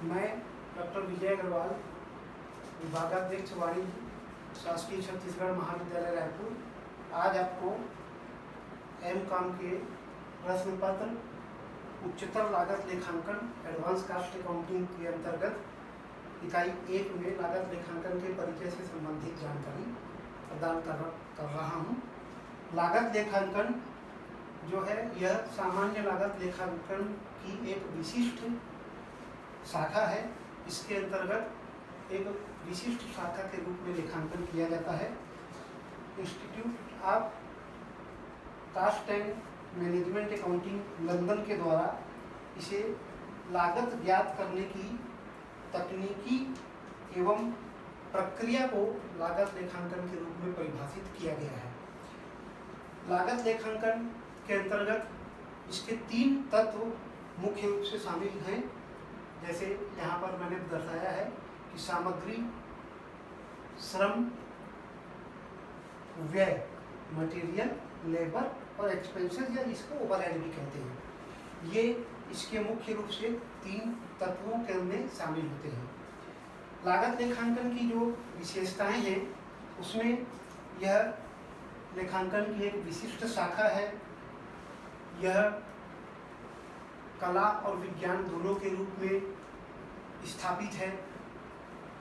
मैं डॉक्टर विजय अग्रवाल, विभागाध्यक्ष वाणिज्य, शासकीय छत्तीसगढ़ महाविद्यालय रायपुर, आज आपको एम.कॉम के प्रश्न पत्र उच्चतर लागत लेखांकन एडवांस कॉस्ट अकाउंटिंग के अंतर्गत इकाई 1 में लागत लेखांकन के परिचय से संबंधित जानकारी प्रदान कर रहा हूँ। लागत लेखांकन जो है यह सामान्य लागत लेखांकन की एक विशिष्ट शाखा है। इसके अंतर्गत एक विशिष्ट शाखा के रूप में लेखांकन किया जाता है। Institute of cost and management accounting London के द्वारा इसे लागत ज्ञात करने की तकनीकी एवं प्रक्रिया को लागत लेखांकन के रूप में परिभाषित किया गया है। लागत लेखांकन के अंतर्गत इसके 3 तत्व मुख्य रूप से शामिल हैं। जैसे यहाँ पर मैंने दर्शाया है कि सामग्री, श्रम, व्यय, मटेरियल, लेबर और एक्सपेंसेस, या इसको ओवरहेड भी कहते हैं। ये इसके मुख्य रूप से 3 तत्वों के में शामिल होते हैं। लागत लेखांकन की जो विशेषताएं हैं उसमें यह लेखांकन की एक विशिष्ट शाखा है। यह कला और विज्ञान दोनों के रूप में स्थापित है।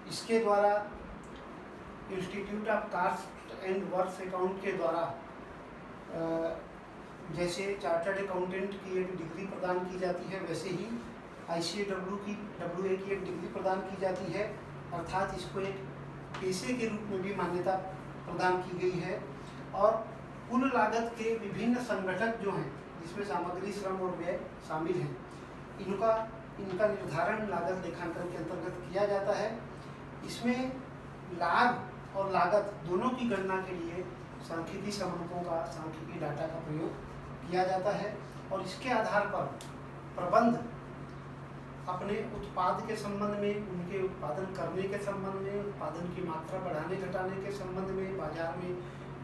इसके द्वारा institute of cost and works account के द्वारा जैसे चार्टर्ड अकाउंटेंट की एक डिग्री प्रदान की जाती है, वैसे ही ICAW की WA की एक डिग्री प्रदान की जाती है, अर्थात इसको एक पेशे के रूप में भी मान्यता प्रदान की गई है। और कुल लागत के विभिन्न संगठक जो हैं, जिसमें सामग्री, श्रम और व्यय शामिल हैं, इनका निर्धारण लागत लेखांकन के अंतर्गत किया जाता है। इसमें लाभ और लागत दोनों की गणना के लिए सांख्यिकी संबंधों का, सांख्यिकी डाटा का प्रयोग किया जाता है और इसके आधार पर प्रबंध अपने उत्पाद के संबंध में, उनके उत्पादन करने के संबंध में, उत्पादन की मात्रा बढ़ाने घटाने के संबंध में, बाजार में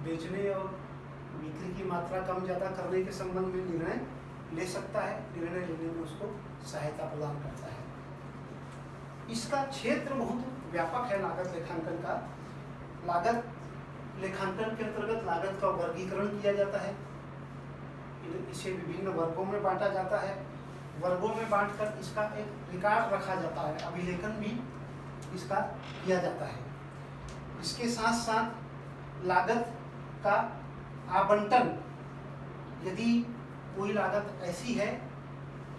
बेचने और बिक्री की मात्रा कम ज़्यादा करने के संबंध में निर्णय ले सकता है। निर्णय लेने में उसको सहायता प्रदान करता है। इसका क्षेत्र बहुत व्यापक है लागत लेखांकन का। लागत लेखांकन के अंतर्गत लागत का वर्गीकरण किया जाता है। इसे विभिन्न वर्गों में बांटा जाता है। वर्गों में बांटकर इसका एक रिकॉर्ड रखा जाता है, अभिलेखन भी इसका किया जाता है। इसके साथ साथ लागत का आवंटन, यदि कोई लागत ऐसी है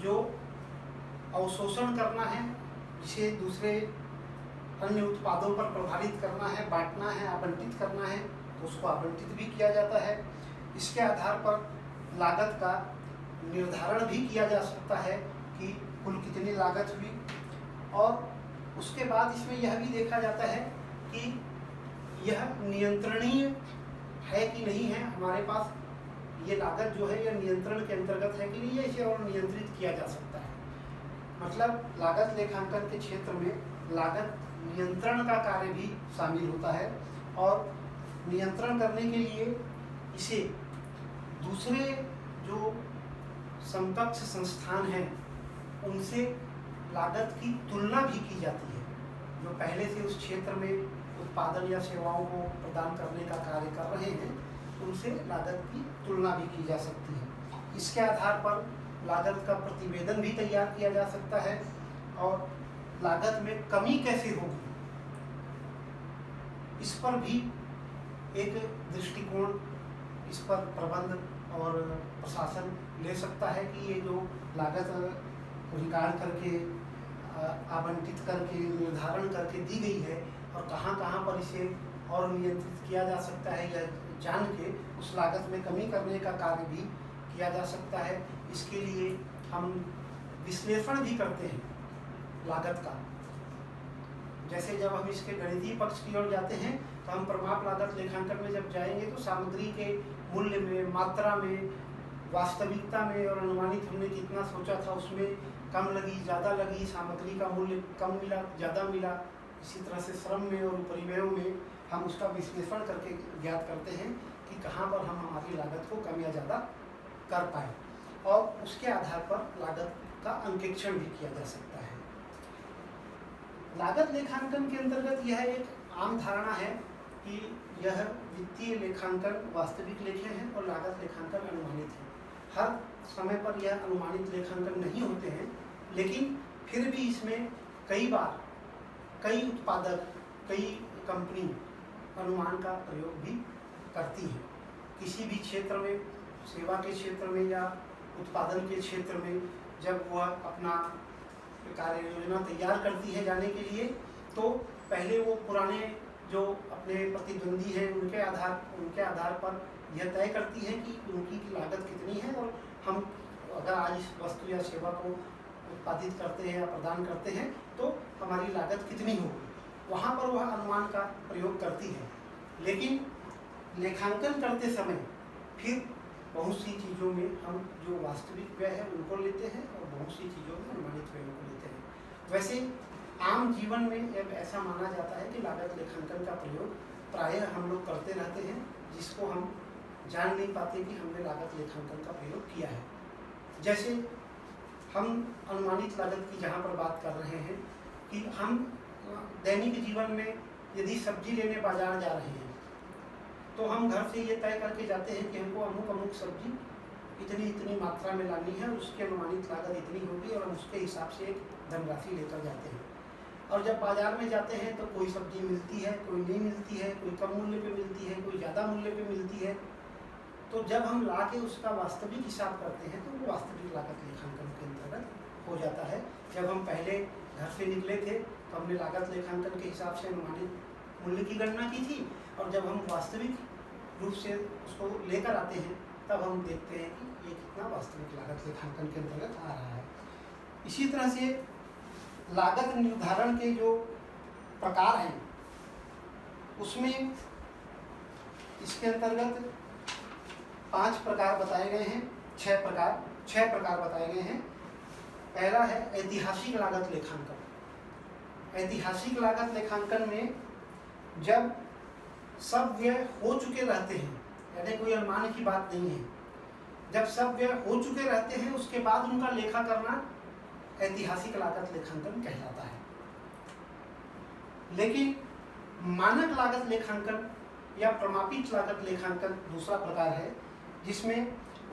जो अवशोषण करना है, जिसे दूसरे अन्य उत्पादों पर प्रभावित करना है, बांटना है, आवंटित करना है, तो उसको आवंटित भी किया जाता है। इसके आधार पर लागत का निर्धारण भी किया जा सकता है कि कुल कितनी लागत हुई। और उसके बाद इसमें यह भी देखा जाता है कि यह नियंत्रणीय है कि नहीं है। हमारे पास ये लागत जो है यह नियंत्रण के अंतर्गत है कि नहीं है, इसे और नियंत्रित किया जा सकता है। मतलब लागत लेखांकन के क्षेत्र में लागत नियंत्रण का कार्य भी शामिल होता है और नियंत्रण करने के लिए इसे दूसरे जो समकक्ष संस्थान हैं उनसे लागत की तुलना भी की जाती है, जो पहले से उस क्षेत्र में उत्पादन या सेवाओं को प्रदान करने का कार्य कर रहे हैं, उनसे लागत की तुलना भी की जा सकती है। इसके आधार पर लागत का प्रतिवेदन भी तैयार किया जा सकता है और लागत में कमी कैसे होगी इस पर भी एक दृष्टिकोण, इस पर प्रबंध और प्रशासन ले सकता है कि ये जो लागत रिकॉर्ड करके, आवंटित करके, निर्धारण करके दी गई है और कहाँ पर इसे और नियंत्रित किया जा सकता है, यह जान के उस लागत में कमी करने का कार्य भी किया जा सकता है। इसके लिए हम विश्लेषण भी करते हैं लागत का। जैसे जब हम इसके गणितीय पक्ष की ओर जाते हैं तो हम प्रमाप लागत लेखांकन में जब जाएंगे तो सामग्री के मूल्य में, मात्रा में, वास्तविकता में और अनुमानित हमने कितना सोचा था उसमें कम लगी, ज़्यादा लगी, सामग्री का मूल्य कम मिला, ज़्यादा मिला, इसी तरह से श्रम में और परिव्ययों में हम उसका विश्लेषण करके ज्ञात करते हैं कि कहाँ पर हम हमारी लागत को कम या ज़्यादा कर पाए और उसके आधार पर लागत का अंकेक्षण भी किया जा सकता है। लागत लेखांकन के अंतर्गत यह एक आम धारणा है कि यह वित्तीय लेखांकन वास्तविक लेखे हैं और लागत लेखांकन अनुमानित है। हर समय पर यह अनुमानित लेखांकन नहीं होते हैं, लेकिन फिर भी इसमें कई बार कई उत्पादक, कई कंपनी अनुमान का प्रयोग भी करती है। किसी भी क्षेत्र में, सेवा के क्षेत्र में या उत्पादन के क्षेत्र में जब वह अपना कार्य योजना तैयार करती है जाने के लिए, तो पहले वो पुराने जो अपने प्रतिद्वंदी हैं उनके आधार पर यह तय करती है कि उनकी लागत कितनी है, और हम अगर आज इस वस्तु या सेवा को उत्पादित करते हैं या प्रदान करते हैं तो हमारी लागत कितनी होगी, वहाँ पर वह अनुमान का प्रयोग करती है। लेकिन लेखांकन करते समय फिर बहुत सी चीज़ों में हम जो वास्तविक व्यय है उनको लेते हैं और बहुत सी चीज़ों में अनुमानित व्ययों को लेते हैं। वैसे आम जीवन में अब ऐसा माना जाता है कि लागत लेखांकन का प्रयोग प्रायः हम लोग करते रहते हैं, जिसको हम जान नहीं पाते कि हमने लागत लेखांकन का प्रयोग किया है। जैसे हम अनुमानित लागत की जहाँ पर बात कर रहे हैं कि हम दैनिक जीवन में यदि सब्जी लेने बाजार जा रहे हैं तो हम घर से ये तय करके जाते हैं कि हमको अमुक अमुक सब्जी इतनी मात्रा में लानी है, उसकी अनुमानित लागत इतनी होगी, और हम उसके हिसाब से एक धनराशि लेकर जाते हैं। और जब बाजार में जाते हैं तो कोई सब्जी मिलती है, कोई नहीं मिलती है, कोई कम मूल्य पे मिलती है, कोई ज़्यादा मूल्य पे मिलती है। तो जब हम ला के उसका वास्तविक हिसाब करते हैं तो वो वास्तविक लागत लेखांकन के अंतर्गत हो जाता है। जब हम पहले घर से निकले थे तो हमने लागत लेखांकन के हिसाब से अनुमानित मूल्य की गणना की थी, और जब हम वास्तविक रूप से उसको लेकर आते हैं तब हम देखते हैं कि ये कितना वास्तविक लागत लेखांकन के अंतर्गत आ रहा है। इसी तरह से लागत निर्धारण के जो प्रकार हैं उसमें इसके अंतर्गत 5 प्रकार बताए गए हैं, 6 प्रकार बताए गए हैं। पहला है ऐतिहासिक लागत लेखांकन। ऐतिहासिक लागत लेखांकन में जब सब व्यय हो चुके रहते हैं, यानी कोई अनुमान की बात नहीं है, जब सब व्यय हो चुके रहते हैं उसके बाद उनका लेखा करना ऐतिहासिक लागत लेखांकन कहलाता है। लेकिन मानक लागत लेखांकन या प्रमापित लागत लेखांकन दूसरा प्रकार है, जिसमें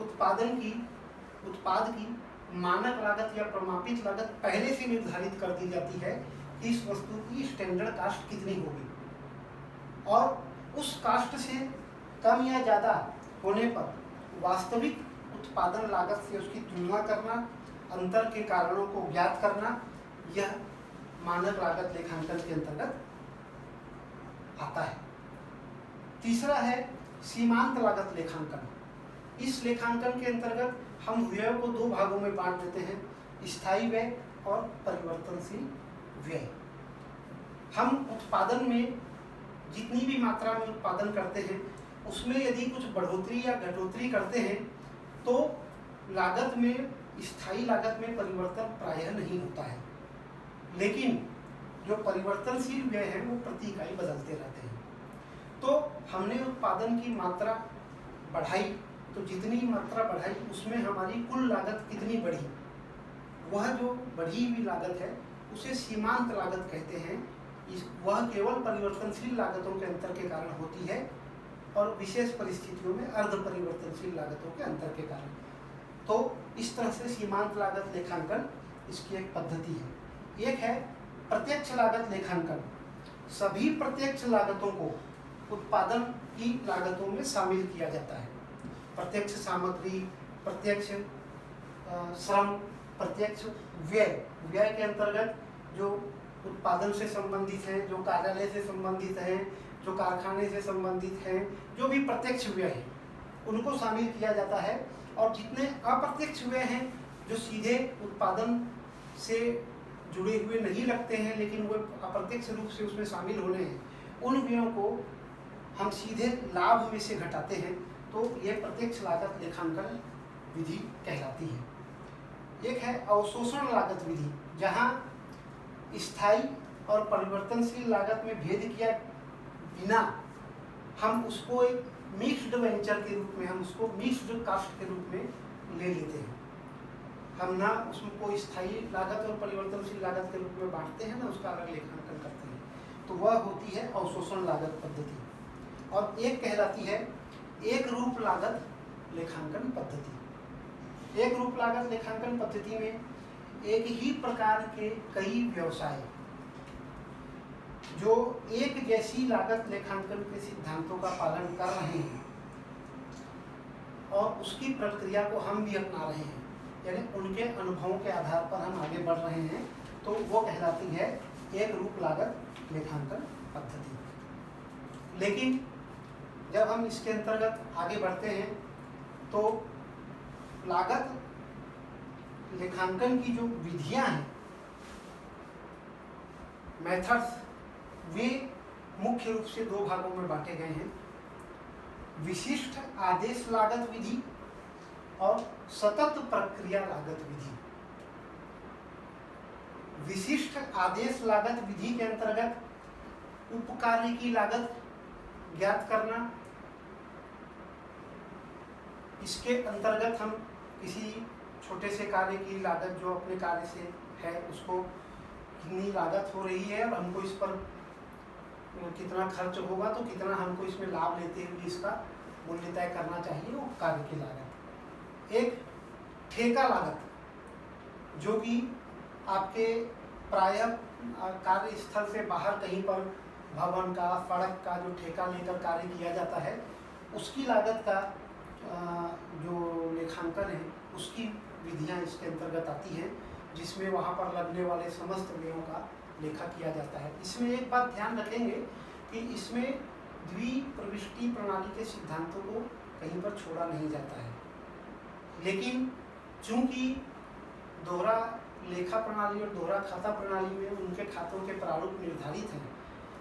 उत्पाद की मानक लागत या प्रमापित लागत पहले से निर्धारित कर दी जाती है कि इस वस्तु की स्टैंडर्ड कास्ट कितनी होगी, और उस कास्ट से कम या ज़्यादा होने पर वास्तविक उत्पादन लागत से उसकी तुलना करना, अंतर के कारणों को ज्ञात करना, यह मानक लागत लेखांकन के अंतर्गत आता है। तीसरा है सीमांत लागत लेखांकन। इस लेखांकन के अंतर्गत हम व्यय को 2 भागों में बांट देते हैं, स्थायी व्यय और परिवर्तनशील व्यय। हम उत्पादन में जितनी भी मात्रा में उत्पादन करते हैं उसमें यदि कुछ बढ़ोतरी या घटोतरी करते हैं तो लागत में, स्थायी लागत में परिवर्तन प्रायः नहीं होता है। लेकिन जो परिवर्तनशील व्यय है वो प्रति इकाई बदलते रहते हैं। तो हमने उत्पादन की मात्रा बढ़ाई, तो जितनी मात्रा बढ़ाई उसमें हमारी कुल लागत कितनी बढ़ी, वह जो बढ़ी हुई लागत है उसे सीमांत लागत कहते हैं। वह केवल परिवर्तनशील लागतों के अंतर के कारण होती है और विशेष परिस्थितियों में अर्ध परिवर्तनशील लागतों के अंतर के कारण। तो इस तरह से सीमांत लागत लेखांकन इसकी एक पद्धति है। एक है प्रत्यक्ष लागत लेखांकन। सभी प्रत्यक्ष लागतों को उत्पादन की लागतों में शामिल किया जाता है। प्रत्यक्ष सामग्री, प्रत्यक्ष श्रम, प्रत्यक्ष व्यय के अंतर्गत जो उत्पादन से संबंधित हैं, जो कार्यालय से संबंधित हैं, जो कारखाने से संबंधित हैं, जो भी प्रत्यक्ष व्यय हैं उनको शामिल किया जाता है। और जितने अप्रत्यक्ष व्यय हैं जो सीधे उत्पादन से जुड़े हुए नहीं लगते हैं लेकिन वो अप्रत्यक्ष रूप से उसमें शामिल होने हैं, उन व्ययों को हम सीधे लाभ में से घटाते हैं, तो यह प्रत्यक्ष लागत लेखांकन विधि कहलाती है। एक है अवशोषण लागत विधि, जहाँ स्थायी और परिवर्तनशील लागत में भेद किया बिना हम उसको एक मिक्स्ड वेंचर के रूप में, हम उसको मिक्स्ड कास्ट के रूप में ले लेते हैं। हम ना उसमें कोई स्थायी लागत और परिवर्तनशील लागत के रूप में बांटते हैं ना उसका अलग लेखांकन करते हैं, तो वह होती है अवशोषण लागत पद्धति। और एक कहलाती है एक रूप लागत लेखांकन पद्धति। एक रूप लागत लेखांकन पद्धति में एक ही प्रकार के कई व्यवसाय जो एक जैसी लागत लेखांकन के सिद्धांतों का पालन कर रहे हैं और उसकी प्रक्रिया को हम भी अपना रहे हैं, यानी उनके अनुभवों के आधार पर हम आगे बढ़ रहे हैं, तो वो कहलाती है एक रूप लागत लेखांकन पद्धति। लेकिन जब हम इसके अंतर्गत आगे बढ़ते हैं तो लागत लेखांकन की जो विधियां हैं, मेथड्स, वे मुख्य रूप से दो भागों में बांटे गए हैं, विशिष्ट आदेश लागत विधि और सतत प्रक्रिया लागत विधि। विशिष्ट आदेश लागत विधि के अंतर्गत उपकार्य की लागत ज्ञात करना, इसके अंतर्गत हम किसी छोटे से कार्य की लागत जो अपने कार्य से है उसको कितनी लागत हो रही है और हमको इस पर कितना खर्च होगा तो कितना हमको इसमें लाभ लेते हुए इसका मूल्य तय करना चाहिए, वो कार्य की लागत। एक ठेका लागत जो कि आपके प्रायः कार्यस्थल से बाहर कहीं पर भवन का, सड़क का जो ठेका लेकर कार्य किया जाता है उसकी लागत का जो लेखांकन है उसकी विधियां इसके अंतर्गत आती हैं, जिसमें वहाँ पर लगने वाले समस्त व्ययों का लेखा किया जाता है। इसमें एक बात ध्यान रखेंगे कि इसमें द्विप्रविष्टि प्रणाली के सिद्धांतों को कहीं पर छोड़ा नहीं जाता है, लेकिन चूंकि दोहरा लेखा प्रणाली और दोहरा खाता प्रणाली में उनके खातों के प्रारूप निर्धारित हैं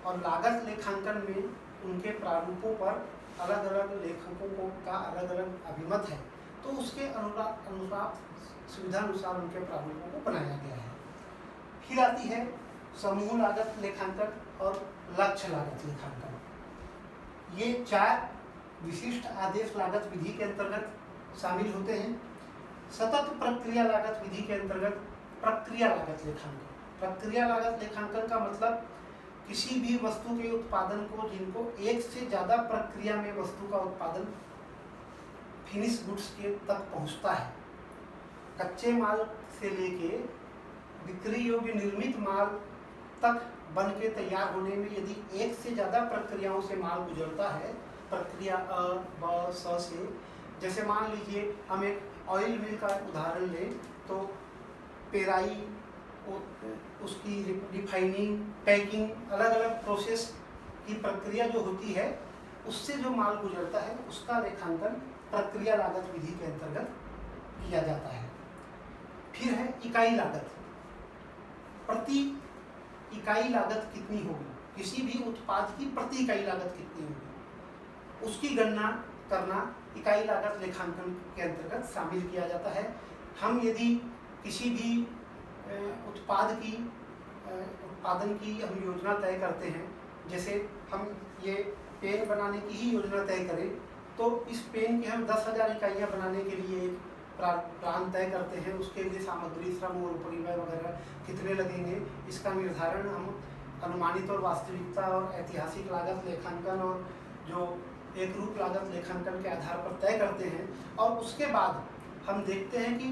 और लागत लेखांकन में उनके प्रारूपों पर अलग अलग लेखकों को का अलग अलग अभिमत है, तो उसके अनुसार सुविधानुसार उनके प्रारूपों को बनाया गया है। फिर आती है समूह लागत लेखांकन और लक्ष्य लागत लेखांकन। ये चार विशिष्ट आदेश लागत विधि के अंतर्गत शामिल होते हैं। सतत प्रक्रिया लागत विधि के अंतर्गत प्रक्रिया लागत लेखांकन। प्रक्रिया लागत लेखांकन का मतलब किसी भी वस्तु के उत्पादन को जिनको एक से ज़्यादा प्रक्रिया में वस्तु का उत्पादन फिनिश गुड्स के तक पहुंचता है, कच्चे माल से लेके बिक्री योग्य निर्मित माल तक बन के तैयार होने में यदि एक से ज़्यादा प्रक्रियाओं से माल गुजरता है, प्रक्रिया अ, ब, स से, जैसे मान लीजिए हम एक ऑयल मिल का उदाहरण लें तो पेराई, उसकी रिफाइनिंग, पैकिंग, अलग अलग प्रोसेस की प्रक्रिया जो होती है उससे जो माल गुजरता है उसका लेखांकन प्रक्रिया लागत विधि के अंतर्गत किया जाता है। फिर है इकाई लागत। प्रति इकाई लागत कितनी होगी, किसी भी उत्पाद की प्रति इकाई लागत कितनी होगी, उसकी गणना करना इकाई लागत लेखांकन के अंतर्गत शामिल किया जाता है। हम यदि किसी भी उत्पादन की हम योजना तय करते हैं, जैसे हम ये पेन बनाने की ही योजना तय करें तो इस पेन की हम 10,000 इकाइयाँ बनाने के लिए एक प्लान तय करते हैं, उसके लिए सामग्री, श्रम और परिवहन वगैरह कितने लगेंगे, इसका निर्धारण हम अनुमानित और वास्तविकता और ऐतिहासिक लागत लेखांकन और जो एक रूप लागत लेखांकन के आधार पर तय करते हैं। और उसके बाद हम देखते हैं कि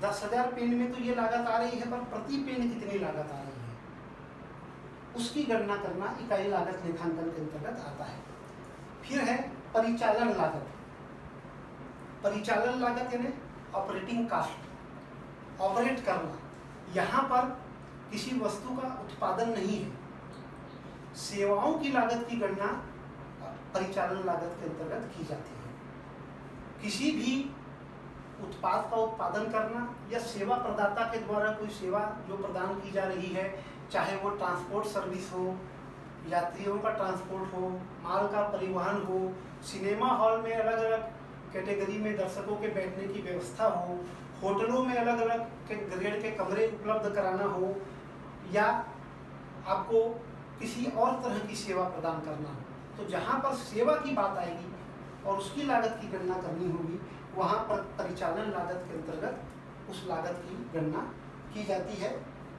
10,000 पेन में तो ये लागत आ रही है, पर प्रति पेन कितनी लागत आ रही है, उसकी गणना करना इकाई लागत लेखांकन के अंतर्गत आता है। फिर है परिचालन लागत। परिचालन लागत यानी ऑपरेटिंग कास्ट, ऑपरेट करना। यहाँ पर किसी वस्तु का उत्पादन नहीं है, सेवाओं की लागत की गणना परिचालन लागत के अंतर्गत की जाती है। किसी भी उत्पाद का उत्पादन करना या सेवा प्रदाता के द्वारा कोई सेवा जो प्रदान की जा रही है, चाहे वो ट्रांसपोर्ट सर्विस हो, यात्रियों का ट्रांसपोर्ट हो, माल का परिवहन हो, सिनेमा हॉल में अलग अलग कैटेगरी में दर्शकों के बैठने की व्यवस्था हो, होटलों में अलग अलग ग्रेड के कमरे उपलब्ध कराना हो, या आपको किसी और तरह की सेवा प्रदान करना हो, तो जहाँ पर सेवा की बात आएगी और उसकी लागत की गणना करनी होगी, वहाँ पर परिचालन लागत के अंतर्गत उस लागत की गणना की जाती है।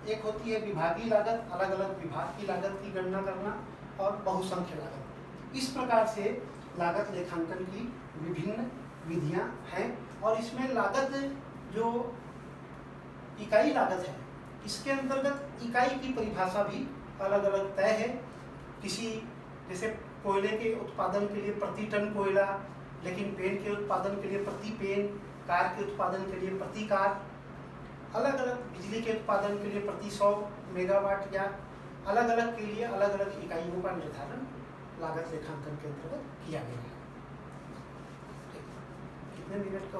एक होती है विभागीय लागत, अलग अलग विभाग की लागत की गणना करना, और बहुसंख्य लागत। इस प्रकार से लागत लेखांकन की विभिन्न विधियां हैं। और इसमें लागत, जो इकाई लागत है, इसके अंतर्गत इकाई की परिभाषा भी अलग अलग तय है। किसी जैसे कोयले के उत्पादन के लिए प्रति टन कोयला, लेकिन पेन के उत्पादन के लिए प्रति पेन, कार के उत्पादन के लिए प्रति कार, अलग अलग बिजली के उत्पादन के लिए प्रति 100 मेगावाट, या अलग अलग के लिए अलग अलग इकाइयों का निर्धारण लागत लेखांकन के अंतर्गत किया गया है। कितने मिनट का